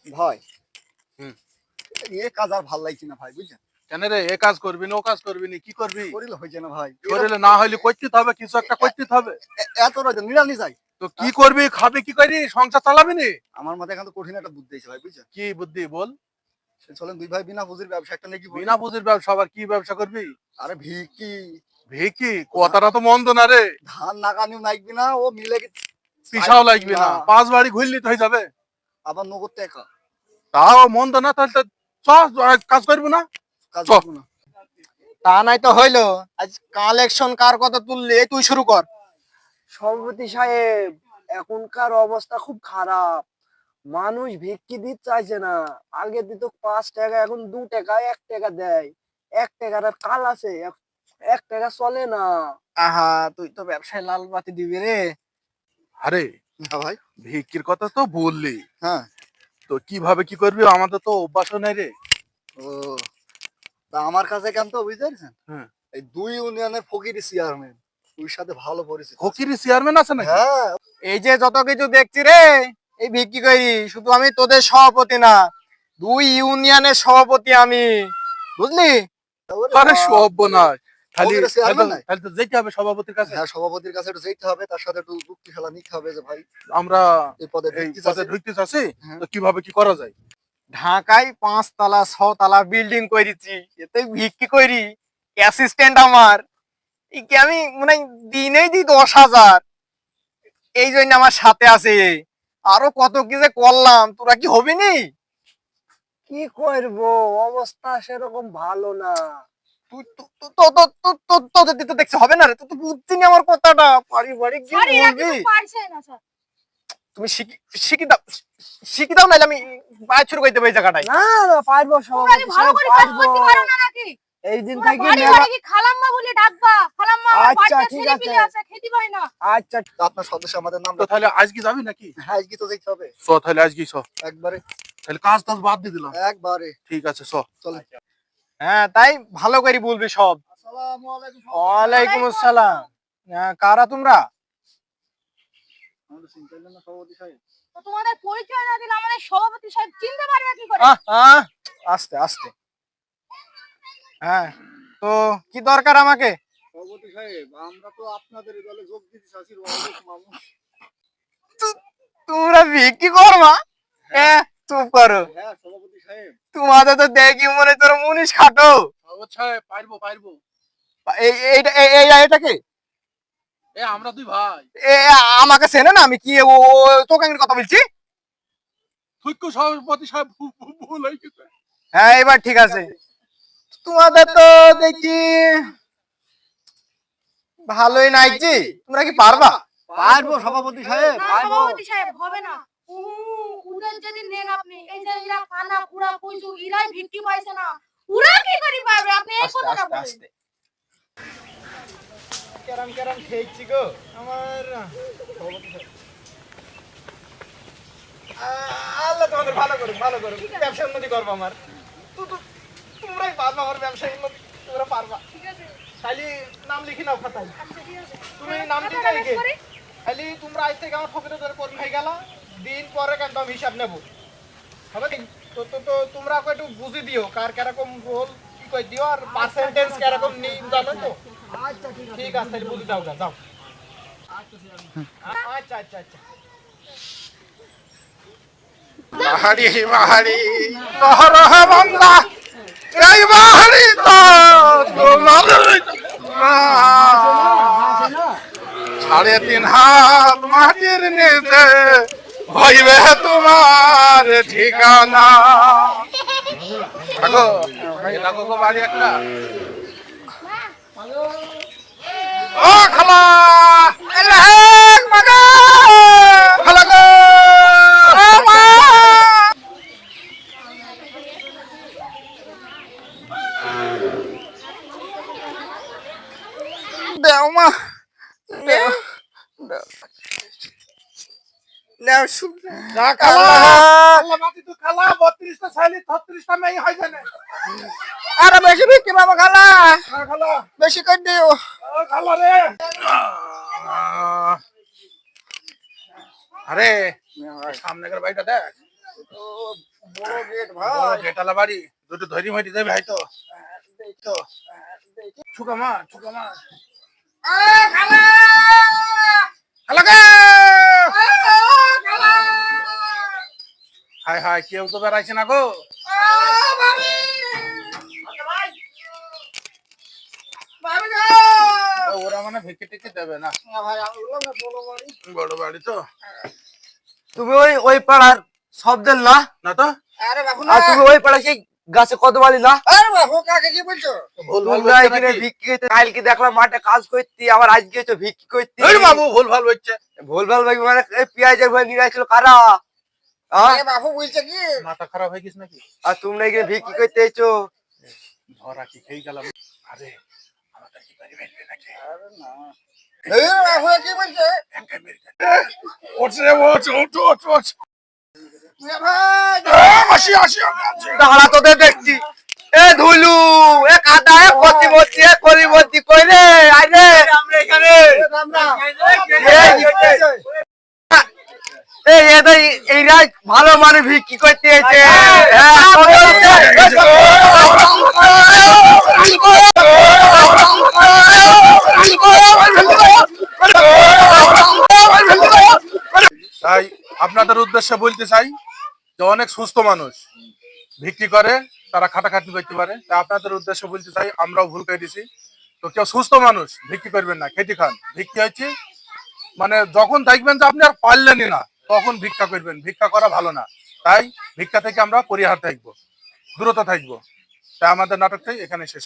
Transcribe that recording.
ভাই হুম। এ কাজ আর ভাল লাগছে না ভাই, বুঝছেন? কেন রে, এ কাজ করবি না ও কাজ করবি না, কি করবি? শরীর হয়েছে না ভাই, শরীরে না হইলে করতে হবে, কিছু একটা করতে হবে। এত রাত নিরানি যাই। তো কি করবি, খাবি কি করি, সংসার চালাবি নি? আমার মাথায় এখন তো কঠিন একটা বুদ্ধি আছে ভাই, বুঝছেন? কি বুদ্ধি বল? চলেন দুই ভাই বিনা পুঁজির ব্যবসা একটা নাকি বলি। বিনা পুঁজির ব্যবসা, আবার কি ব্যবসা করবি? আরে ভিকি ভিকি কথাটা তো মন্দ না রে। ধান নাকানিও নাইবি না, ও মিলে পিসাও লাগবে না, 5 বাড়ি ঘুরলি তো হয়ে যাবে। আবার নগদ টাকা। তাও মন্দ না, তাহলে কাজ করবো না। কাজ চ। করবো না। তা নাই তো হইলো। আজ কালেকশন কার কথা তুললি, তুই শুরু কর। সভাপতি সাহেব, এখনকার অবস্থা খুব খারাপ। মানুষ ভিক্ষি দিতে চাইছে না। আগে দিত 5 টাকা, এখন 2 টাকা 1 টাকা দেয়। 1 টাকার আর কাল আছে, 1 টাকা চলে না। আহা, তুই তো ব্যবসায় লাল বাতি দিবি রে। আরে হ্যাঁ ভাই। ভিকির কথা তো বললি, হ্যাঁ। তো কিভাবে কি করবি, আমাদের তো অভ্যাসও নাই রে। ও তা আমার কাছে কেন তো বুঝতে পারছেন? হ্যাঁ। এই 2 ইউনিয়নের ফকির চেয়ারম্যান, ওর সাথে ভালো পরিচিত। ফকিরি চেয়ারম্যান আছে নাকি? হ্যাঁ। এই যে যত কিছু দেখছি রে, এই ভিক্ষি করি। শুধু আমি তোদের সভাপতি না, 2 ইউনিয়নের সভাপতি আমি, বুঝলি? আরে সর্বনাশ, খালি ফকিরের চেয়ারম্যান নাই? খালি তো যেতে হবে সভাপতির কাছে। হ্যাঁ, সভাপতির কাছে একটু যেতে হবে, তার সাথে একটু যুক্তি খেলা নিতে হবে যে ভাই আমরা এই পদে এই ঢুকতে পদে চাচ্ছি। ঢুকতে চাচ্ছি, হ্যাঁ। তো কিভাবে কি করা যায়? ঢাকায় 5 তলা 6 তলা বিল্ডিং করেছি, এতে ভিক্ষি করি। অ্যাসিস্ট্যান্ট আমার, একে আমি মানে দিনেই দিই 10,000। এই জন্য আমার সাথে আছে। আরো কত কি যে করলাম, তোরা কি হবি নি? কি করবো, অবস্থা সেরকম ভালো না। তুই তোদের দিতে দেখছি হবে না রে, তুই তো বুঝছি না আমার কথাটা। পারিবারিক যে স্যার এরা বলবি, কিছু পারছে না স্যার। তুমি শিখি দাও নাইলে আমি বাইরে শুরু করতে পারি জায়গাটায়। না না, পারবো তোমরা কি সভাপতি ভালো সাহেব, করে কাজ পারবো। করতে পারো না নাকি? এই দিন তোমরা থেকে বাড়ি মেলা। বাড়ি কি খালাম্মা বলে ডাকবা? খালাম্মা আমার আচ্ছা, বাড়িতে ঠিক ছেলে আছে। পিলে আছে, খেতে পারে না। আচ্ছা, আপনার সদস্য আমাদের নাম। তো তাহলে আজকে যাবি নাকি? হ্যাঁ, আজকে তো যেতে হবে তাহলে আজকে একবারে। তাহলে কাজ টাজ বাদ দিয়ে দিলাম। একবারে ঠিক আছে চলে। হ্যাঁ, তাই ভালো করে বলবি সব। আসসালামু আলাইকুম। ওয়ালাইকুম আসসালাম। হ্যাঁ, কারা তোমরা? আমাদের চিন্তা না সভাপতি সাহেব। তো তোমাদের পরিচয় না দিলে আমাদের সভাপতি সাহেব চিনতে পারবে কি করে? আস্তে আস্তে। হ্যাঁ, তো কি দরকার আমাকে? সভাপতি সাহেব, আমরা তো আপনাদের দলে যোগ দিতে চাচ্ছি, অনেক মানুষ। তোমরা বিক্রি করবা? হ্যাঁ, চুপ করো। হ্যাঁ সভাপতি সাহেব। তোমাদের তো দেখি মনে তোর মুনিশ খাটো। পারবো পারবো। এটা কে? আমরা দুই ভাই। এ আমাকে চেনে না, আমি কি তোকে কথা বলছি? থুইকু সভাপতি সাহেব ভুল হয়ে গেছে। হ্যাঁ, এবার ঠিক আছে। তোমাদের তো দেখি ভালোই নাইছি, তোমরা কি পারবা? পারবো সভাপতি সাহেব, না পারবো। সভাপতি সাহেব হবে না। ওদের যদি নেন আপনি, এই যে এরা কানা পুরা কইছু ইরাই ভিক্ষি পাইছে না, ওরা কি করি পারবে? আপনি এই আস্তে কথাটা আস্তে বলেন। আস্তে। কেরাম কেরাম খেয়েছি গো আমার আল্লাহ তোমাদের ভালো করুক, ভালো করুক, ব্যবসা উন্নতি করবো আমার। তোমরাই পারবা আমার ব্যবসা উন্নতি, তোমরা পারবা। ঠিক আছে। খালি নাম লিখি নাও খাতায়। আচ্ছা ঠিক আছে। তুমি নাম খাতা দিতে কাগজ লিখে করে? খালি তোমরা আজ থেকে আমার ফকিরের ধরে কর্মী হয়ে গেল। দিন পরে কিন্তু আমি হিসাব নেবো, হবে কি? তো তো তো তোমরা একটু বুঝি দিও কার কিরকম রোল কি কই দিও, আর পার্সেন্টেজ কিরকম নিই জানো তো? ঠিক আছে, তাহলে বুঝি দাও যাও। আচ্ছা আচ্ছা আচ্ছা। বাহারি বাহারি লহরহ বান্দা, এই বাহারি তো সাড়ে 3 হাত মাটির নিচে হইবে তোমার ঠিকানা। থাকো থাকো গো বাড়ি একটা। ও খালা খালা গো, ও মা। দেও মা, দেও দেও যা খালা, খালা মাটি তো খালা, 32টা ছেলে 36টা মেয়ে হয় জানে। আরে বেশি বিক্রি বাবা, খালা খালা বেশি করে দিও। ও খালা রে। আরে সামনের বাড়িটা দেখ, ও বড় গেট ভাই। বড় গেটালা বাড়ি, দুটো ধরি মাটি দেবে ভাই তো। তো ছুকা মার, ছুকা মার। খালা গো! হায় হায়, কেউ তো বেড়াইছে না গো। ওরা মানে ভেকে টেকে দেবে না, না ভাই ওগুলো না বড় বাড়ি। বড় বাড়ি তো। তুমি ওই পাড়ার শব্দের না? না তো, আরে বাবু আর তুমি ওই পাড়া সেই গাছে কত বালি না? আরে বাবু কাকে কি বলছো? ভুল ভাল তোমরা বলছে এখানে নাকি? ভিক্ষি করতে, কালকে দেখলাম মাঠে কাজ করতে, আবার আজকে তো ভিক্ষি করতে। এই বাবু ভুল ভাল বলছে। ভুল ভাল ভাই, মানে এই পেঁয়াজের ভয় নিয়ে আসছিল কারা? হ্যাঁ? এ বাবু বলছে কি? মাথা খারাপ হয়ে গেছে নাকি? আর তোমরা এখানে ভিক্ষি করতে এসছো? ধরা কি খেয়ে গেলাম? আরে আমাদের কি বাড়ি মেরবে নাকি? আরে না। এই বাবু কি বলছে? একা মেরে দে। ওঠ রে, ওঠ, ওঠ, ওঠ, ওঠ। এ ভাই আসি, আসি, আমি আছি। দাঁড়া তোদের দেখছি। এ ধুলু, এ কাদা, এ কতিমতি, এ কলিমতি, কই রে? আয় রে। আমরা এখানে। এই এদের এইরা ভালো মানুষ ভিক্ষি করতে এসেছে। হ্যাঁ, তাই আপনাদের উদ্দেশ্যে বলতে চাই যে অনেক সুস্থ মানুষ ভিক্ষি করে, তারা খাটাখাটনি করতে পারে। তাই আপনাদের উদ্দেশ্যে বলতে চাই, আমরাও ভুল করে দিছি। তো কেউ সুস্থ মানুষ ভিক্ষি করবেন না, খেতে খান। ভিক্ষি হচ্ছে মানে যখন দেখবেন যে আপনি আর পারলেনই না, তখন ভিক্ষা করবেন। ভিক্ষা করা ভালো না। তাই ভিক্ষা থেকে আমরা পরিহার থাকবো, দূরত থাকবো। তাই আমাদের নাটকটাই এখানে শেষ।